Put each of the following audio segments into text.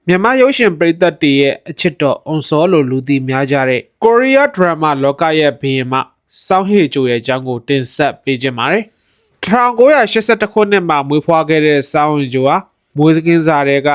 မြန်မာရုပ်ရှင်ပရိသတ်တွေရဲ့အချစ်တော်အွန်စောလိုလူသိများကြတဲ့ကိုရီးယားဒရမာလောကရဲ့ဘုရင်မစောင်းဟေဂျိုရဲ့အကြောင်းကိုတင်ဆက်ပေးခြင်းပါတယ်။1982ခုနှစ်မှာမွေးဖွားခဲ့တဲ့စောင်းဟေဂျိုဟာမွေးကင်းစားတဲ့က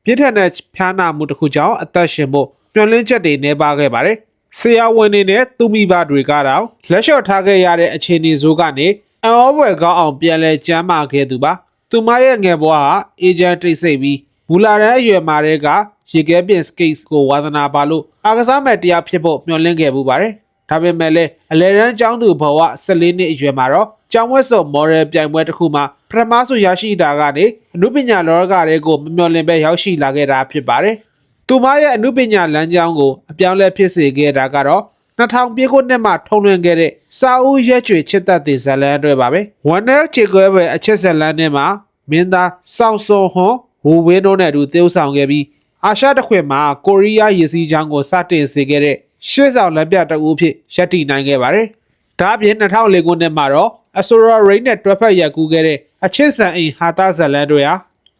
ပြည့်ထန်တဲ့ဖျားနာမှုတစ်ခုကြောင့်အသက်ရှင်ဖို့ညှို့လင်းချက်တွေနေပါခဲ့ပါတယ်။ဆရာဝန်တွေနဲ့သူမိဘတွေကတော့လက်လျှော့ထားခဲ့ရတဲ့အခြေအနေဆိုးကနေအံ့ဩဖွယ်ကောင်းအောင်ပြန်လဲကျမ်းမာခဲ့သူပါ။သူမရဲ့ငယ်ဘဝဟာအေဂျင့်တိတ်ဆိတ်ပြီးမူလာတဲ့အရွယ်မှာတဲ့ကရေခဲပြင်စကိတ်ကိုဝါသနာပါလို့အားကစားမဲ့တရားဖြစ်ဖို့မျှော်လင့်ခဲ့ပူပါတယ်။ဒါပေမဲ့လည်းအလဲတန်းကျောင်းသူဘဝ14နှစ်အရွယ်မှာတော့ကျောင်းဝက်စုံမော်ဒယ်ပြိုင်ပွဲတစ်ခုမှာပထမဆုံးရရှိတာကနေအနုပညာလောကတွေကိုမမျှော်လင့်ပဲရောက်ရှိလာခဲ့တာဖြစ်ပါတယ်။သူမရဲ့အနုပညာလမ်းကြောင်းကိုအပြောင်းလဲဖြစ်စေခဲ့တာကတော့2000ပြည့်ခုနှစ်မှာထုံးလွှင့်ခဲ့တဲ့စာအုပ်ရွက်ကျွေချစ်သက်တဲ့ဇာတ်လမ်းတွေပါပဲ။ဝန်နယ်ချေကွဲပဲအချစ်ဇာတ်လမ်းထဲမှာမင်းသားစောင်းစုံဟွန်ဝူဝင်းတို့နဲ့အတူတည်ဆောင်ခဲ့ပြီးအာရှတစ်ခွင်မှာကိုရီးယားရေစီးချောင်းကိုစတင်စေခဲ့တဲ့ရှေ့ဆောင်လက်ပြတအူးဖြစ်ရပ်တည်နိုင်ခဲ့ပါတယ်။ဒါ့အပြင်2004ခုနှစ်မှာတော့အဆိုရာရိတ်နဲ့တွဲဖက်ရက်ကူးခဲ့တဲ့အချစ်ဆန်အိမ်ဟာတာဇလန်တို့ဟာ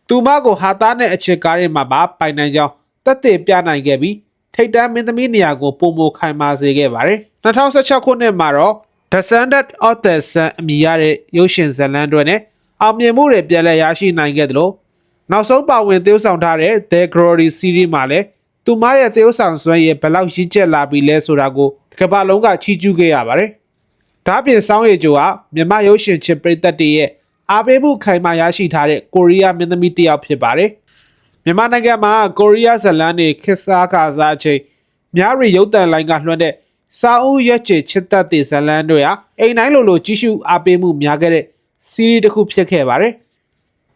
သူမကိုဟာတာနဲ့အချစ်ကားတွေမှာပါပိုင်နိုင်ကြောင်းသက်သေပြနိုင်ခဲ့ပြီးထိတ်တန်းမင်းသမီးနေရာကိုပုံမခိုင်မာစေခဲ့ပါတယ်။2016ခုနှစ်မှာတော့ The Descendant of the Sun အမည်ရတဲ့ရုပ်ရှင်ဇာတ်လမ်းတွေနဲ့အောင်မြင်မှုတွေပြန်လည်ရရှိနိုင်ခဲ့သလိုနောက်ဆုံးပါဝင်သရုပ်ဆောင်ထားတဲ့ The Glory Series မှာလည်းသူမရဲ့သရုပ်ဆောင်စွမ်းရည်ဘယ်လောက်ရင့်ကျက်လာပြီလဲဆိုတာကိုတစ်ကမ္ဘာလုံးကချီးကျူးခဲ့ရပါတယ်။ဒါ့အပြင်စောင်းရီဂျိုဟာမြန်မာရုပ်ရှင်ချစ်ပရိသတ်တွေရဲ့အားပေးမှုခိုင်မာရရှိထားတဲ့ကိုရီးယားမင်းသမီးတစ်ယောက်ဖြစ်ပါတယ်။မြန်မာနိုင်ငံမှာကိုရီးယားဇာတ်လမ်းတွေခေတ်စားခါစားအချိန်များရီရုပ်သံလိုင်းကလွှင့်တဲ့စာအုပ်ရွက်ကျွေချစ်သက်တဲ့ဇာတ်လမ်းတွေဟာအိမ်တိုင်းလိုကြီးစုအားပေးမှုများခဲ့တဲ့စီးရီးတစ်ခုဖြစ်ခဲ့ပါတယ်။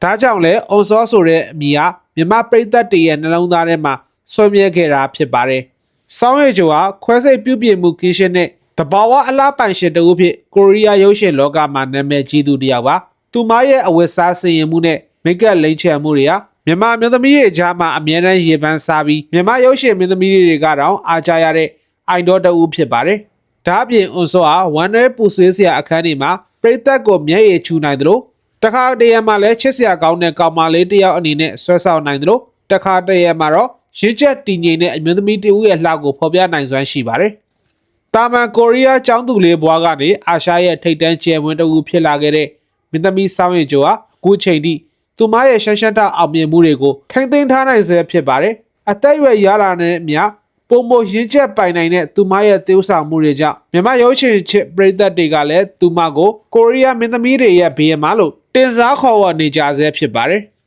ဒါကြောင့်လဲအွန်စောဆိုတဲ့အမည်ဟာမြန်မာပရိသတ်တွေရဲ့နှလုံးသားထဲမှာဆွေးမြဲခဲ့တာဖြစ်ပါတယ်။စောင်းရီဂျိုဟာခွဲစိတ်ပြုပြင်မှုကင်းရှင်းတဲ့တဘာဝအလားပိုင်ရှင်တဦးဖြစ်ကိုရီးယားရုပ်ရှင်လောကမှာနာမည်ကြီးသူတစ်ယောက်ပါ။သူမရဲ့အဝတ်စားစင်ရင်မှုနဲ့မိတ်ကပ်လိမ့်ချမှုတွေဟာမြန်မာမျိုးသမီးတွေကြားမှာအမြဲတမ်းရေပန်းစားပြီးမြန်မာရုပ်ရှင်မင်းသမီးတွေကတော့အားကြရတဲ့အိုင်ဒေါတဦးဖြစ်ပါတယ်။ဒါ့အပြင်အွန်စောဟာဝန်နယ်ပူဆွေးစရာအခန်းတွေမှာပရိသတ်ကိုမျက်ရည်ချူနိုင်သလိုတခါတရံမှာလည်းချစ်စရာကောင်းတဲ့ကောင်မလေးတစ်ယောက်အနေနဲ့ဆွဲဆောင်နိုင်သလိုတခါတရံမှာတော့ရင့်ချက်တည်ငြိမ်တဲ့အမျိုးသမီးတဦးရဲ့လှကိုဖော်ပြနိုင်စွမ်းရှိပါတယ်။တာမန်ကိုရီးယားကျောင်းသူလေးဘွားကနေအာရှရဲ့ထိပ်တန်းကျယ်ဝန်းတဦးဖြစ်လာခဲ့တဲ့မင်းသမီးစောင်းရီဂျိုဟာအခုချိန်ထိသူမရဲ့ရှမ်းရှမ်းတအောင်မြင်မှုတွေကိုထိန်းသိမ်းထားနိုင်ဆဲဖြစ်ပါတယ်။အသက်အရွယ်ရလာတဲ့အမျှပုံမရင့်ချက်ပိုင်နိုင်တဲ့သူမရဲ့သရုပ်ဆောင်မှုတွေကြောင့်မြန်မာရုပ်ရှင်ချစ်ပရိသတ်တွေကလည်းသူမကိုကိုရီးယားမင်းသမီးတွေရဲ့ဘီယမလို့တင်စားခေါ်ဝေါ်နေကြဆဲဖြစ်ပါတယ်။